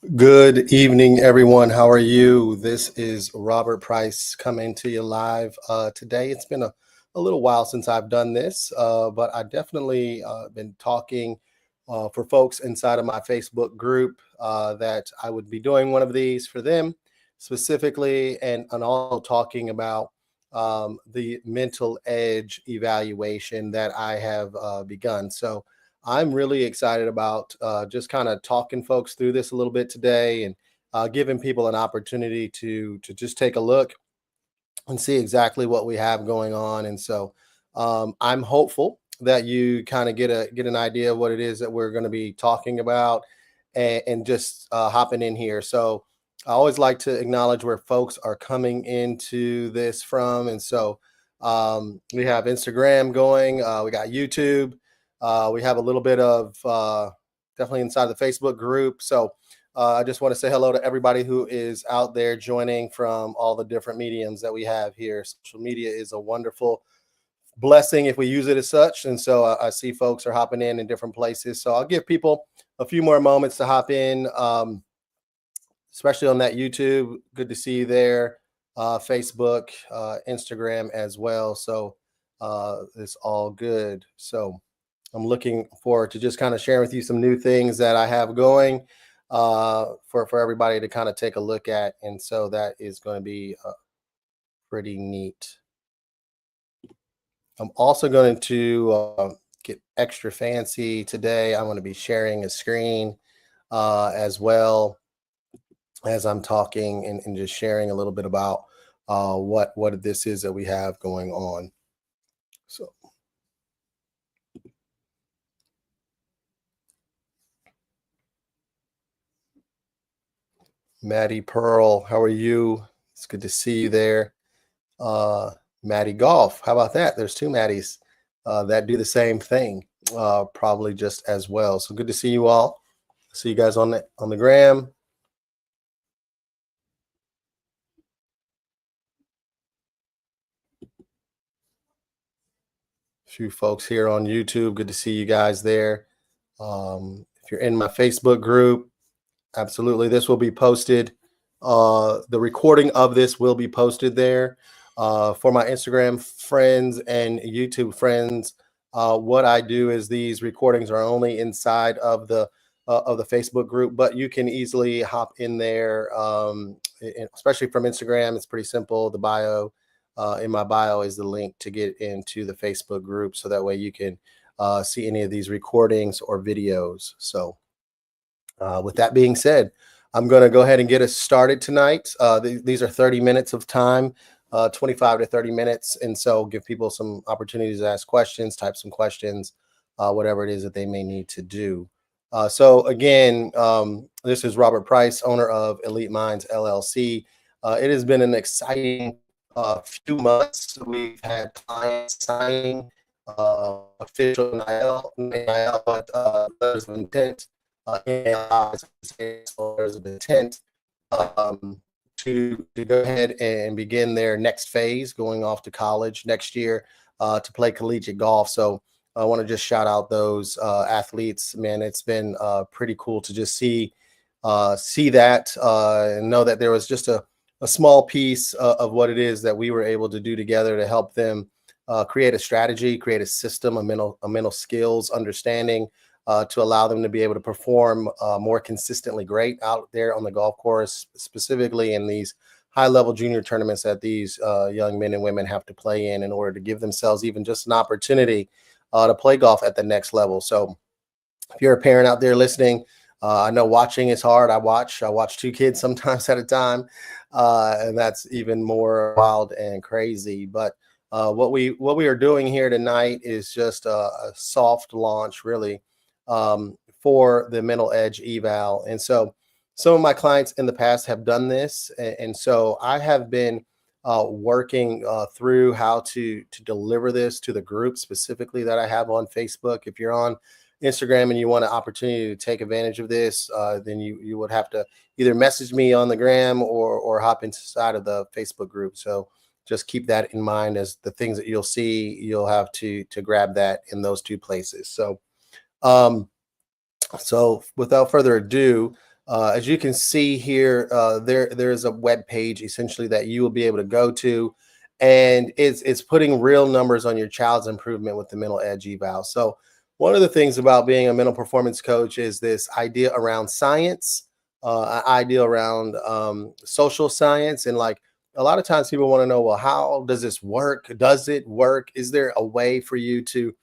Good evening, everyone. How are you? This is Robert Price coming to you live today. It's been a little while since I've done this, but I definitely been talking for folks inside of my Facebook group that I would be doing one of these for them specifically, and also talking about the mental edge evaluation that I have begun. So I'm really excited about just kind of talking folks through this a little bit today and giving people an opportunity to just take a look and see exactly what we have going on. And so I'm hopeful that you kind of get an idea of what it is that we're going to be talking about and just hopping in here. So I always like to acknowledge where folks are coming into this from. And so we have Instagram going, we got YouTube, we have a little bit of definitely inside the Facebook group. So I just want to say hello to everybody who is out there joining from all the different mediums that we have here. Social media is a wonderful blessing if we use it as such. And so I see folks are hopping in different places. So I'll give people a few more moments to hop in, especially on that YouTube. Good to see you there. Facebook, Instagram as well. So it's all good. So I'm looking forward to just kind of sharing with you some new things that I have going for everybody to kind of take a look at. And so that is going to be pretty neat. I'm also going to get extra fancy today. I'm going to be sharing a screen as well as I'm talking and just sharing a little bit about what this is that we have going on. So Maddie Pearl, how are you? It's good to see you there. Maddie Golf, how about that? There's two Maddies that do the same thing, probably just as well. So good to see you all. See you guys on the gram. A few folks here on YouTube. Good to see you guys there. If you're in my Facebook group, absolutely, this will be posted. The recording of this will be posted there. For my Instagram friends and YouTube friends, what I do is these recordings are only inside of the Facebook group, but you can easily hop in there, especially from Instagram. It's pretty simple. The bio in my bio is the link to get into the Facebook group, so that way you can see any of these recordings or videos. So with that being said, I'm going to go ahead and get us started tonight. These are 30 minutes of time, 25 to 30 minutes. And so give people some opportunities to ask questions, type some questions, whatever it is that they may need to do. So again, this is Robert Price, owner of Elite Minds LLC. It has been an exciting few months. We've had clients signing official NIL, but letters of intent. There's an intent to go ahead and begin their next phase, going off to college next year to play collegiate golf. So I want to just shout out those athletes. Man, it's been pretty cool to just see that and know that there was just a small piece of what it is that we were able to do together to help them create a strategy, create a system, a mental skills understanding to allow them to be able to perform more consistently great out there on the golf course, specifically in these high-level junior tournaments that these young men and women have to play in order to give themselves even just an opportunity to play golf at the next level. So if you're a parent out there listening, I know watching is hard. I watch two kids sometimes at a time, and that's even more wild and crazy. But what we are doing here tonight is just a soft launch, really, for the mental edge eval. And so some of my clients in the past have done this. And so I have been working through how to deliver this to the group specifically that I have on Facebook. If you're on Instagram and you want an opportunity to take advantage of this, then you would have to either message me on the gram or hop inside of the Facebook group. So just keep that in mind as the things that you'll see, you'll have to grab that in those two places. So without further ado, As you can see here, there's a web page essentially that you will be able to go to, and it's putting real numbers on your child's improvement with the mental edge eval. So one of the things about being a mental performance coach is this idea around science, an idea around social science, and like a lot of times people want to know, well, how does this work? Does it work? Is there a way for you to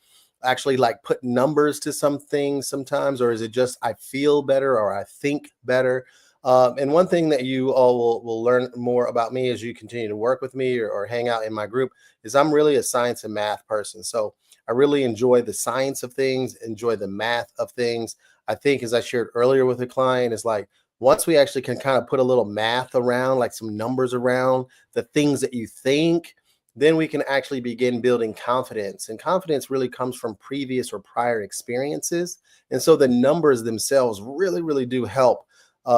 actually like put numbers to some things sometimes, or is it just I feel better or I think better? And one thing that you all will learn more about me as you continue to work with me or hang out in my group is I'm really a science and math person. So I really enjoy the science of things, enjoy the math of things. I think, as I shared earlier with a client, is like once we actually can kind of put a little math around, like some numbers around the things that you think, then we can actually begin building confidence. And confidence really comes from previous or prior experiences. And so the numbers themselves really, really do help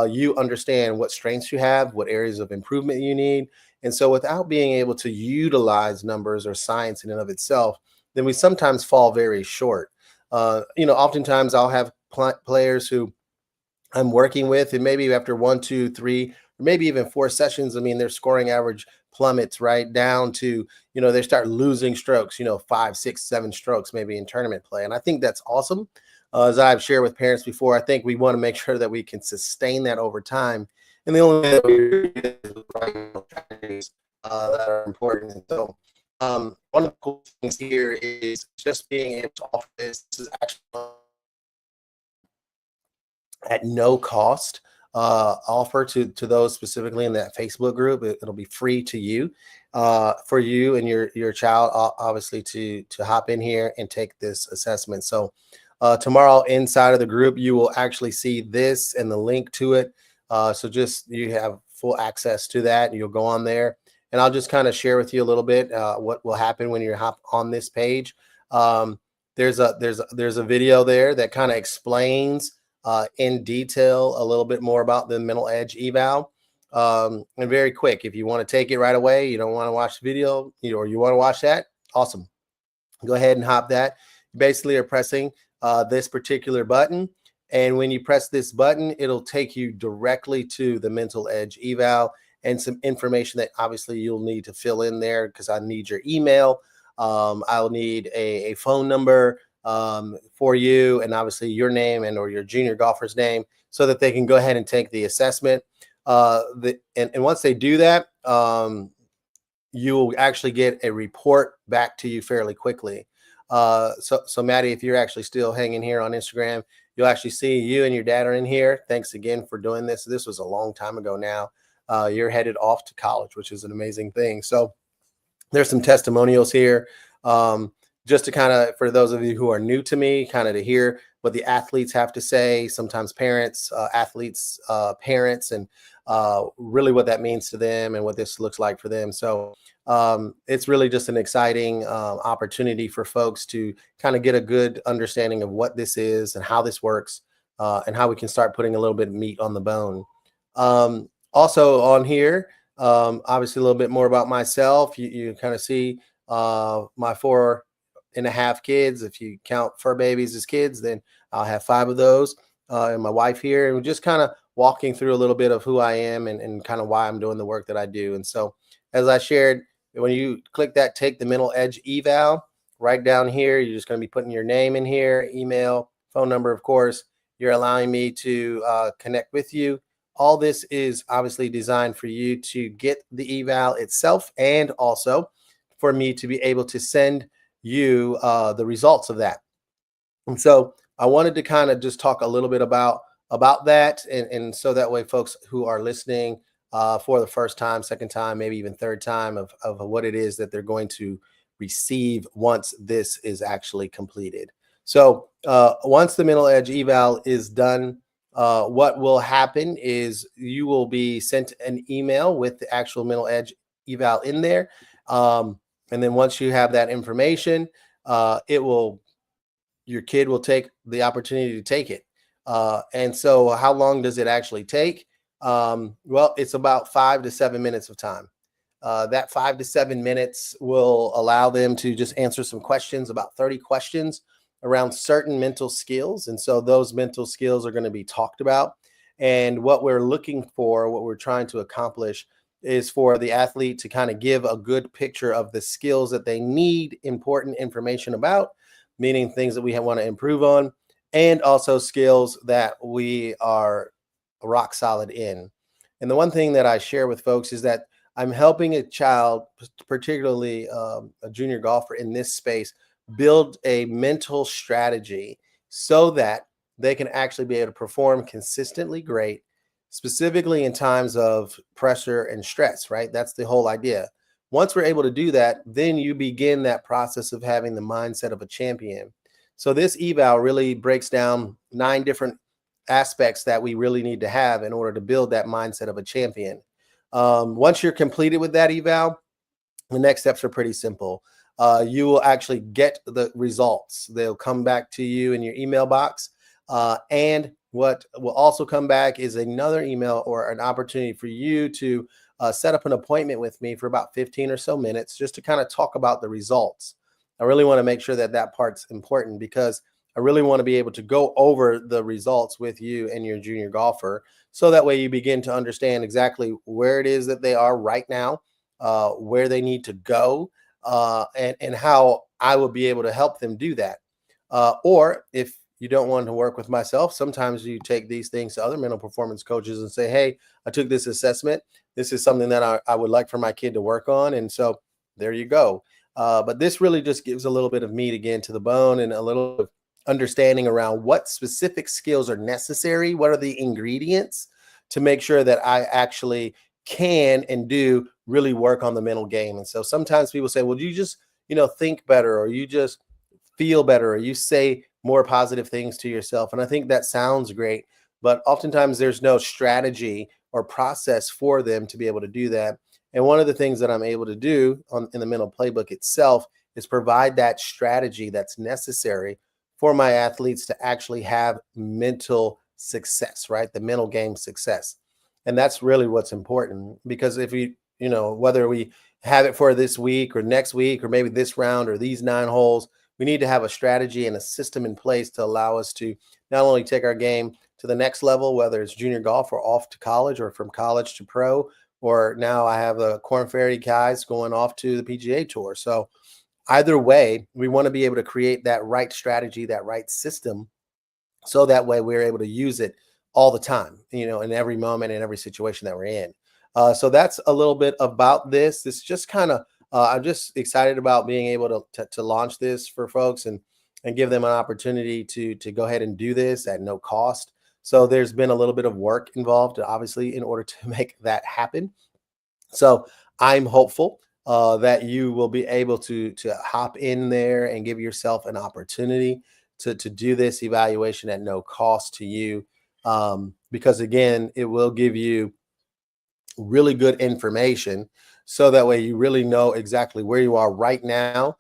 you understand what strengths you have, what areas of improvement you need. And so without being able to utilize numbers or science in and of itself, then we sometimes fall very short. Oftentimes I'll have players who I'm working with, and maybe after one, two, three, or maybe even four sessions, I mean, their scoring average plummets right down to, they start losing strokes, five, six, seven strokes, maybe in tournament play. And I think that's awesome. As I've shared with parents before, I think we want to make sure that we can sustain that over time. And the only way that we do is with right strategies that are important. And so, one of the cool things here is just being able to offer this. This is actually at no cost offer to those specifically in that Facebook group. It'll be free to you, for you and your child, obviously, to hop in here and take this assessment. So tomorrow inside of the group, you will actually see this and the link to it. So just you have full access to that. You'll go on there, and I'll just kind of share with you a little bit what will happen when you hop on this page. There's a video there that kind of explains in detail a little bit more about the mental edge eval. And very quick, if you want to take it right away, you don't want to watch the video, or you want to watch that, awesome. Go ahead and hop that. You basically are pressing this particular button. And when you press this button, it'll take you directly to the mental edge eval and some information that obviously you'll need to fill in there, because I need your email. I'll need a phone number for you, and obviously your name and or your junior golfer's name, so that they can go ahead and take the assessment. And once they do that, you will actually get a report back to you fairly quickly. So Maddie, if you're actually still hanging here on Instagram, you'll actually see you and your dad are in here. Thanks again for doing this. This was a long time ago now. You're headed off to college, which is an amazing thing. So there's some testimonials here. Just to kind of, for those of you who are new to me, kind of to hear what the athletes have to say, sometimes parents, athletes, parents, and really what that means to them and what this looks like for them. So it's really just an exciting opportunity for folks to kind of get a good understanding of what this is and how this works, and how we can start putting a little bit of meat on the bone. Also on here, obviously a little bit more about myself. You kind of see my 4.5 kids. If you count fur babies as kids, then I'll have 5 of those, and my wife here. And we're just kind of walking through a little bit of who I am and kind of why I'm doing the work that I do. And so, as I shared, when you click that take the mental edge eval, right down here, you're just going to be putting your name in here, email, phone number, of course. You're allowing me to connect with you. All this is obviously designed for you to get the eval itself, and also for me to be able to send you the results of that. And so I wanted to kind of just talk a little bit about that, and so that way folks who are listening for the first time, second time, maybe even third time, of what it is that they're going to receive once this is actually completed. So once the mental edge eval is done, what will happen is you will be sent an email with the actual mental edge eval in there. And then once you have that information, your kid will take the opportunity to take it. And so how long does it actually take? Well, it's about 5 to 7 minutes of time. That 5 to 7 minutes will allow them to just answer some questions, about 30 questions around certain mental skills. And so those mental skills are going to be talked about. And what we're looking for, what we're trying to accomplish, is for the athlete to kind of give a good picture of the skills that they need important information about, meaning things that we want to improve on, and also skills that we are rock solid in. And the one thing that I share with folks is that I'm helping a child, particularly a junior golfer in this space, build a mental strategy so that they can actually be able to perform consistently great, specifically in times of pressure and stress, right? That's the whole idea. Once we're able to do that, then you begin that process of having the mindset of a champion. So this eval really breaks down 9 different aspects that we really need to have in order to build that mindset of a champion. Once you're completed with that eval, the next steps are pretty simple. You will actually get the results. They'll come back to you in your email box. And what will also come back is another email or an opportunity for you to set up an appointment with me for about 15 or so minutes just to kind of talk about the results. I really want to make sure that that part's important because I really want to be able to go over the results with you and your junior golfer. So that way you begin to understand exactly where it is that they are right now, where they need to go, and how I will be able to help them do that. Or if you don't want to work with myself, sometimes you take these things to other mental performance coaches and say, hey, I took this assessment. This is something that I would like for my kid to work on. And so there you go. But this really just gives a little bit of meat again to the bone and a little of understanding around what specific skills are necessary. What are the ingredients to make sure that I actually can and do really work on the mental game. And so sometimes people say, well, you just, think better, or you just feel better, or you say more positive things to yourself. And I think that sounds great, but oftentimes there's no strategy or process for them to be able to do that. And one of the things that I'm able to do in the mental playbook itself is provide that strategy that's necessary for my athletes to actually have mental success, right? The mental game success. And that's really what's important, because if we, whether we have it for this week or next week, or maybe this round or these 9 holes, we need to have a strategy and a system in place to allow us to not only take our game to the next level, whether it's junior golf or off to college, or from college to pro, or now I have the Corn Ferry guys going off to the PGA Tour. So either way, we want to be able to create that right strategy, that right system, so that way we're able to use it all the time, in every moment, in every situation that we're in. So that's a little bit about this. This just kind of, I'm just excited about being able to launch this for folks and give them an opportunity to go ahead and do this at no cost. So there's been a little bit of work involved, obviously, in order to make that happen. So I'm hopeful that you will be able to hop in there and give yourself an opportunity to do this evaluation at no cost to you, because again, it will give you really good information, so that way you really know exactly where you are right now.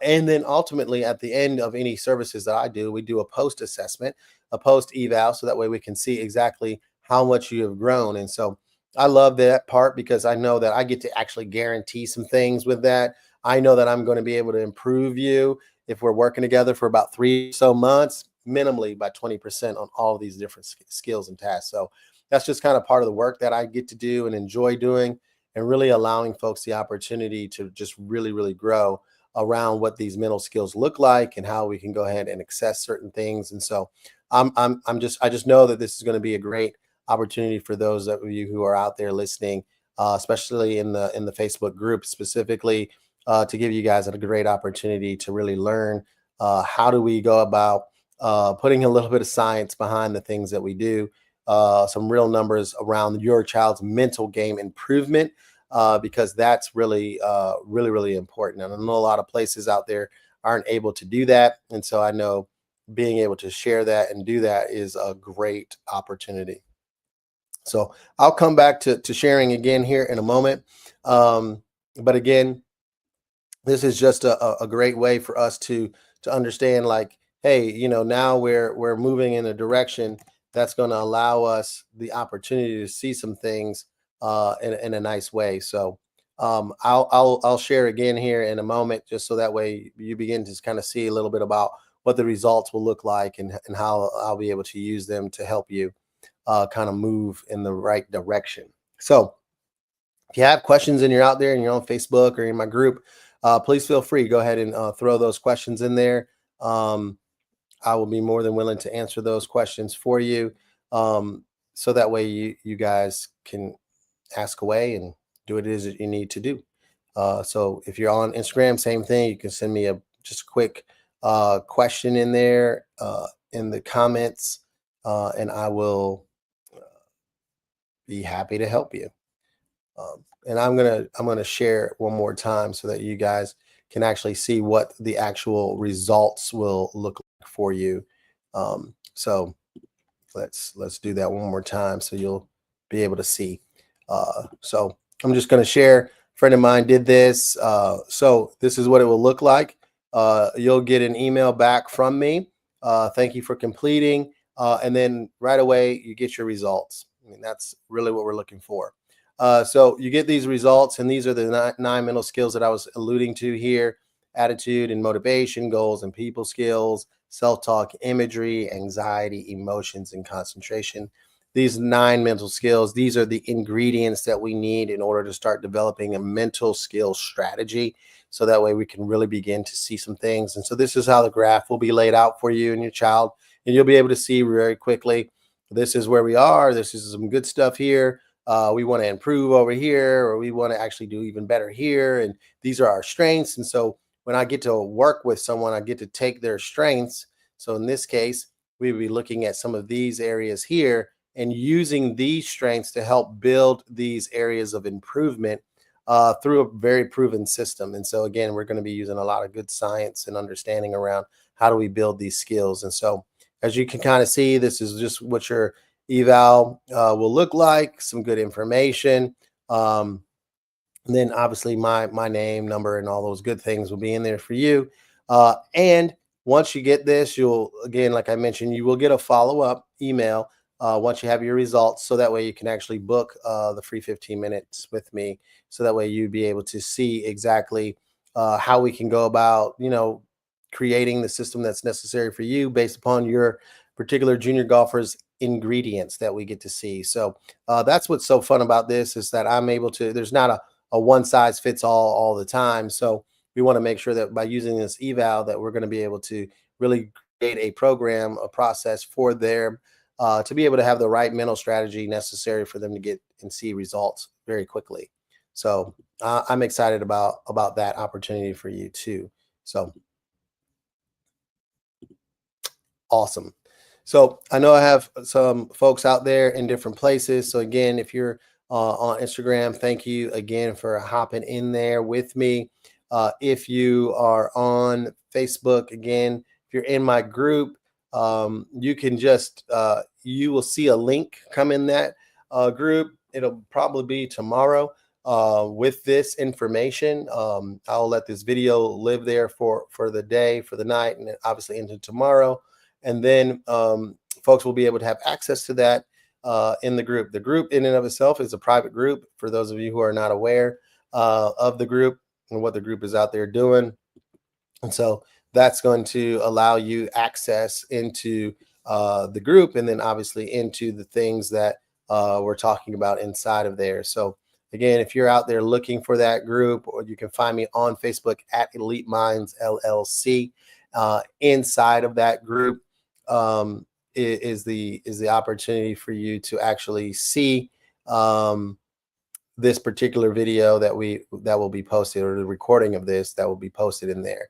And then ultimately, at the end of any services that I do, we do a post assessment, a post eval, so that way we can see exactly how much you have grown. And so I love that part, because I know that I get to actually guarantee some things with that. I know that I'm going to be able to improve you if we're working together for about 3 or so months, minimally by 20% on all of these different skills and tasks. So that's just kind of part of the work that I get to do and enjoy doing, and really allowing folks the opportunity to just really, really grow around what these mental skills look like and how we can go ahead and access certain things. And so I just know that this is going to be a great opportunity for those of you who are out there listening, especially in the Facebook group specifically, to give you guys a great opportunity to really learn how do we go about putting a little bit of science behind the things that we do, some real numbers around your child's mental game improvement, because that's really, really, really important. And I know a lot of places out there aren't able to do that. And so I know being able to share that and do that is a great opportunity. So I'll come back to sharing again here in a moment. But again, this is just a great way for us to understand, like, hey, now we're moving in a direction that's going to allow us the opportunity to see some things in a nice way. So I'll share again here in a moment, just so that way you begin to kind of see a little bit about what the results will look like, and how I'll be able to use them to help you. kind of move in the right direction. So if you have questions and you're out there and you're on Facebook or in my group, please feel free. Go ahead and throw those questions in there. Um, I will be more than willing to answer those questions for you. So that way you guys can ask away and do what it is that you need to do. So if you're on Instagram, same thing. You can send me a just a quick question in there in the comments, and I will be happy to help you. And I'm gonna share it one more time so that you guys can actually see what the actual results will look like for you. So let's do that one more time so you'll be able to see. So I'm just going to share. A friend of mine did this. So this is what it will look like. You'll get an email back from me. Thank you for completing. And then right away you get your results. I mean, that's really what we're looking for. So you get these results, and these are the nine mental skills that I was alluding to here: attitude and motivation, goals and people skills, self-talk, imagery, anxiety, emotions, and concentration. These nine mental skills, these are the ingredients that we need in order to start developing a mental skill strategy. So that way we can really begin to see some things. And so this is how the graph will be laid out for you and your child. And you'll be able to see very quickly, this is where we are. This is some good stuff here. We want to improve over here, or we want to actually do even better here. And these are our strengths. And so when I get to work with someone, I get to take their strengths. So in this case, we would be looking at some of these areas here and using these strengths to help build these areas of improvement through a very proven system. And so again, we're going to be using a lot of good science and understanding around how do we build these skills. And so as you can kind of see, this is just what your eval will look like, some good information. And then obviously my name, number, and all those good things will be in there for you. And once you get this, you'll, again, like I mentioned, you will get a follow-up email once you have your results. So that way you can actually book the free 15 minutes with me. So that way you'd be able to see exactly how we can go about, creating the system that's necessary for you based upon your particular junior golfer's ingredients that we get to see. So that's what's so fun about this, is that I'm able to, there's not a one size fits all the time. So we want to make sure that by using this eval that we're going to be able to really create a program, a process for them to be able to have the right mental strategy necessary for them to get and see results very quickly. So I'm excited about that opportunity for you too. So awesome. So I know I have some folks out there in different places. So again, if you're on Instagram, thank you again for hopping in there with me. If you are on Facebook, again, if you're in my group, you can just you will see a link come in that group. It'll probably be tomorrow with this information. I'll let this video live there for the day, for the night, and then obviously into tomorrow. And then folks will be able to have access to that in the group. The group in and of itself is a private group for those of you who are not aware of the group and what the group is out there doing. And so that's going to allow you access into the group, and then obviously into the things that we're talking about inside of there. So again, if you're out there looking for that group, or you can find me on Facebook at Elite Minds LLC. Inside of that group is the opportunity for you to actually see this particular video that will be posted, or the recording of this that will be posted in there.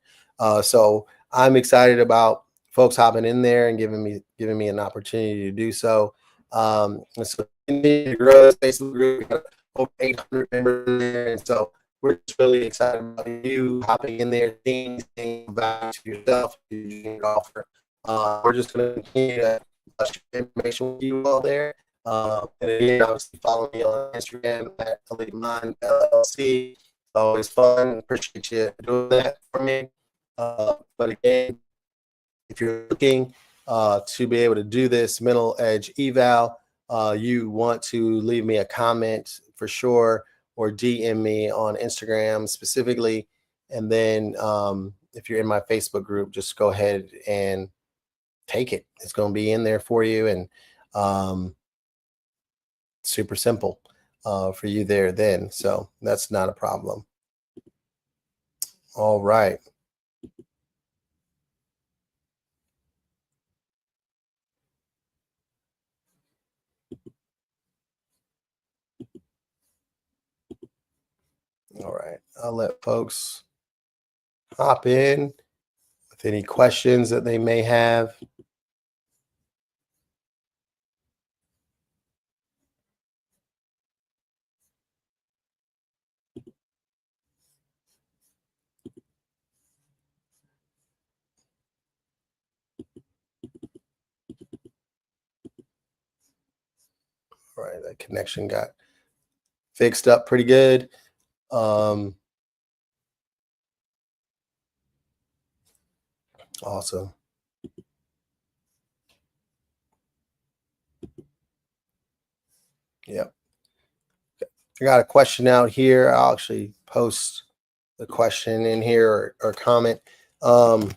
So I'm excited about folks hopping in there and giving me an opportunity to do so. And so continue to grow this Facebook group. We got over 800 members in there, and so we're just really excited about you hopping in there, seeing value to yourself, to your golfer. We're just going to continue to share information with you all there. And again, obviously follow me on Instagram at Elite Mind LLC. It's always fun. Appreciate you doing that for me. But again, if you're looking to be able to do this mental edge eval, you want to leave me a comment for sure, or DM me on Instagram specifically. And then if you're in my Facebook group, just go ahead and take it. It's going to be in there for you. And super simple for you there then. So that's not a problem. All right. All right. I'll let folks hop in with any questions that they may have. All right. That connection got fixed up pretty good. Um, Awesome. Yep. I got a question out here. I'll actually post the question in here or comment. Um,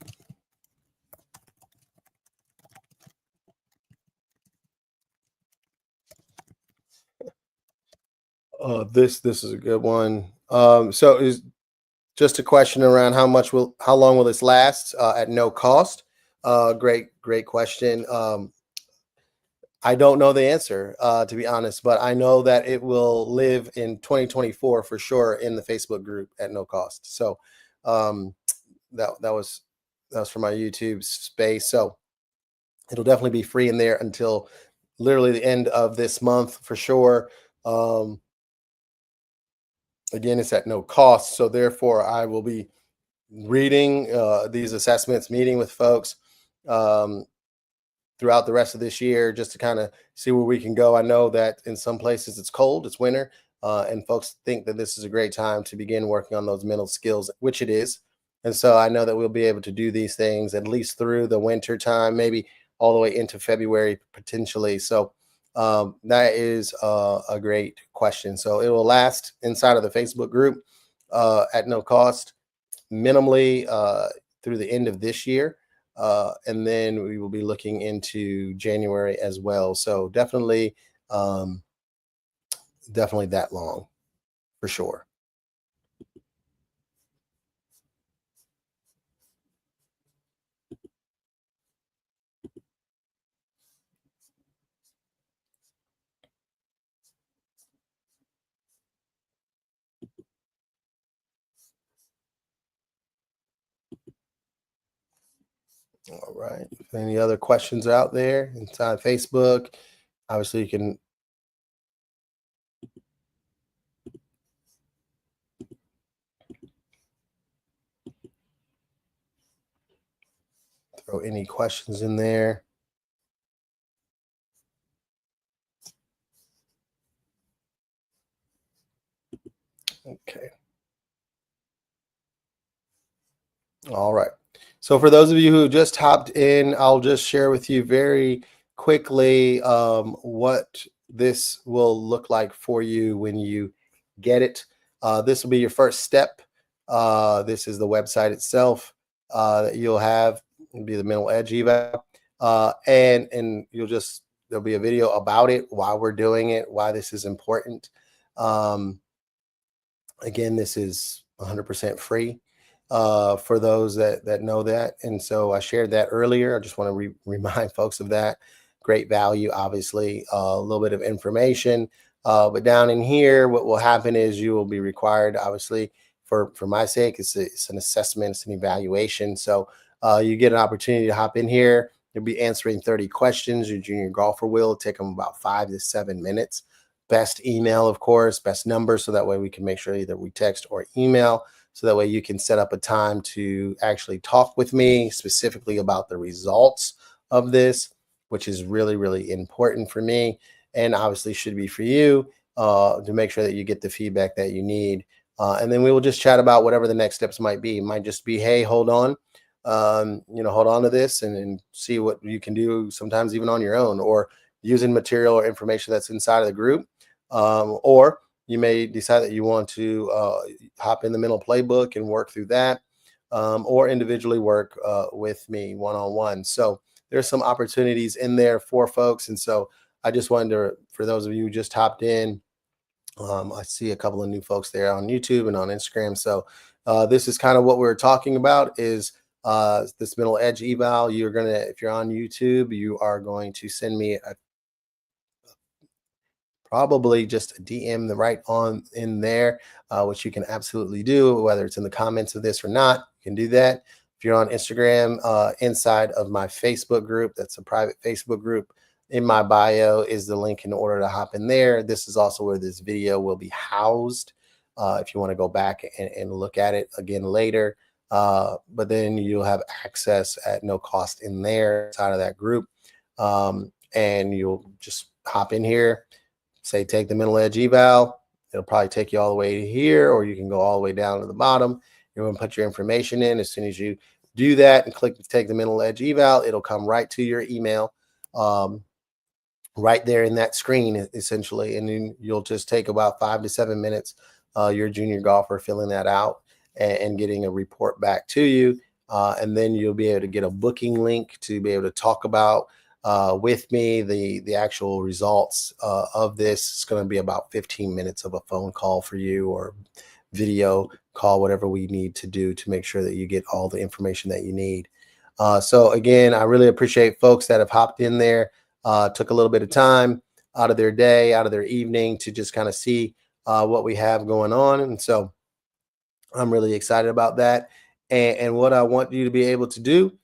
this is a good one. So is just a question around how long will this last at no cost? Great question. I don't know the answer, to be honest, but I know that it will live in 2024 for sure in the Facebook group at no cost. So um, that was for my YouTube space. So it'll definitely be free in there until literally the end of this month for sure. Um, Again, it's at no cost, so therefore I will be reading these assessments, meeting with folks. Um, Throughout the rest of this year just to kind of see where we can go. I know that in some places it's cold, it's winter, and folks think that this is a great time to begin working on those mental skills, which it is. And so I know that we'll be able to do these things at least through the winter time, maybe all the way into February potentially. So that is a great question. So it will last inside of the Facebook group at no cost minimally through the end of this year. And then we will be looking into January as well. So um, definitely that long for sure. All right. Any other questions out there inside Facebook? Obviously, you can throw any questions in there. Okay. All right. So for those of you who just hopped in, I'll just share with you very quickly what this will look like for you when you get it. This will be your first step. This is the website itself that you'll have. It'll be the Mental Edge Eval, and you'll just there'll be a video about it, why we're doing it, why this is important. Um, Again, this is 100% free for those that know that. And so I shared that earlier. I just want to remind folks of that. Great value, obviously, a little bit of information. But down in here, what will happen is you will be required, obviously, for my sake, it's an assessment, it's an evaluation. So you get an opportunity to hop in here. You'll be answering 30 questions. Your junior golfer will take them about 5 to 7 minutes. Best email, of course, best number, so that way we can make sure either we text or email, so that way you can set up a time to actually talk with me specifically about the results of this, which is really important for me, and obviously should be for you, to make sure that you get the feedback that you need. And then we will just chat about whatever the next steps might be. It might just be, hey, hold on, hold on to this and see what you can do, sometimes even on your own, or using material or information that's inside of the group. Or you may decide that you want to hop in the mental playbook and work through that, or individually work with me one on one. So there's some opportunities in there for folks. And so I just wanted to, for those of you who just hopped in, I see a couple of new folks there on YouTube and on Instagram. So this is kind of what we're talking about is this middle edge eval. You're gonna, if you're on YouTube, you are going to send me a probably just DM the right on in there, which you can absolutely do, whether it's in the comments of this or not. You can do that. If you're on Instagram, inside of my Facebook group, that's a private Facebook group. In my bio is the link in order to hop in there. This is also where this video will be housed. If you want to go back and look at it again later, but then you'll have access at no cost in there inside of that group, and you'll just hop in here, say take the middle edge eval. It'll probably take you all the way here, or you can go all the way down to the bottom. You're going to put your information in. As soon as you do that and click take the middle edge eval, it'll come right to your email, right there in that screen, essentially. And then you'll just take about 5 to 7 minutes, your junior golfer filling that out and getting a report back to you. And then you'll be able to get a booking link to be able to talk about with me the actual results of this. It's going to be about 15 minutes of a phone call for you, or video call, whatever we need to do to make sure that you get all the information that you need. So again, I really appreciate folks that have hopped in there, took a little bit of time out of their day, out of their evening, to just kind of see what we have going on. And so I'm really excited about that. And what I want you to be able to do,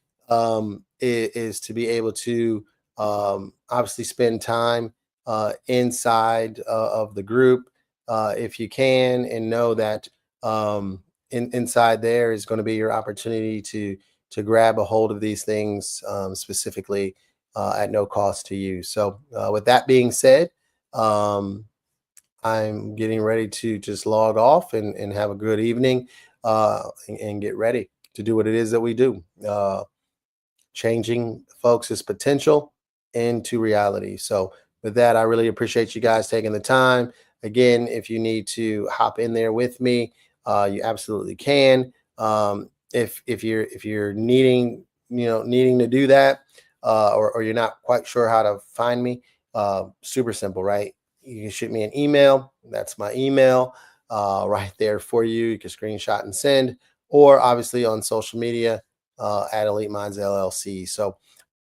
is to be able to obviously spend time inside of the group, if you can, and know that inside there is going to be your opportunity to grab a hold of these things, specifically at no cost to you. So with that being said, I'm getting ready to just log off and have a good evening, and get ready to do what it is that we do. Changing folks' potential into reality. So with that, I really appreciate you guys taking the time. Again, if you need to hop in there with me, you absolutely can. If you're needing, needing to do that, or you're not quite sure how to find me, super simple, right? You can shoot me an email. That's my email, right there for you. You can screenshot and send, or obviously on social media, at Elite Minds LLC. So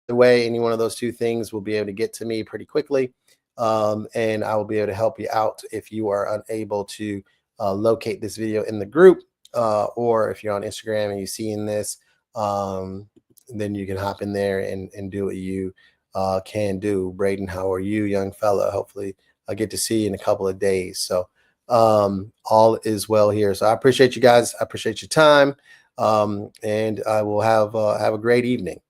the way, any one of those two things will be able to get to me pretty quickly, and I will be able to help you out if you are unable to locate this video in the group, or if you're on Instagram and you see in this, then you can hop in there and do what you can do. Braden, how are you, young fella? Hopefully I'll get to see you in a couple of days. So all is well here. So I appreciate you guys. I appreciate your time. And I will have a great evening.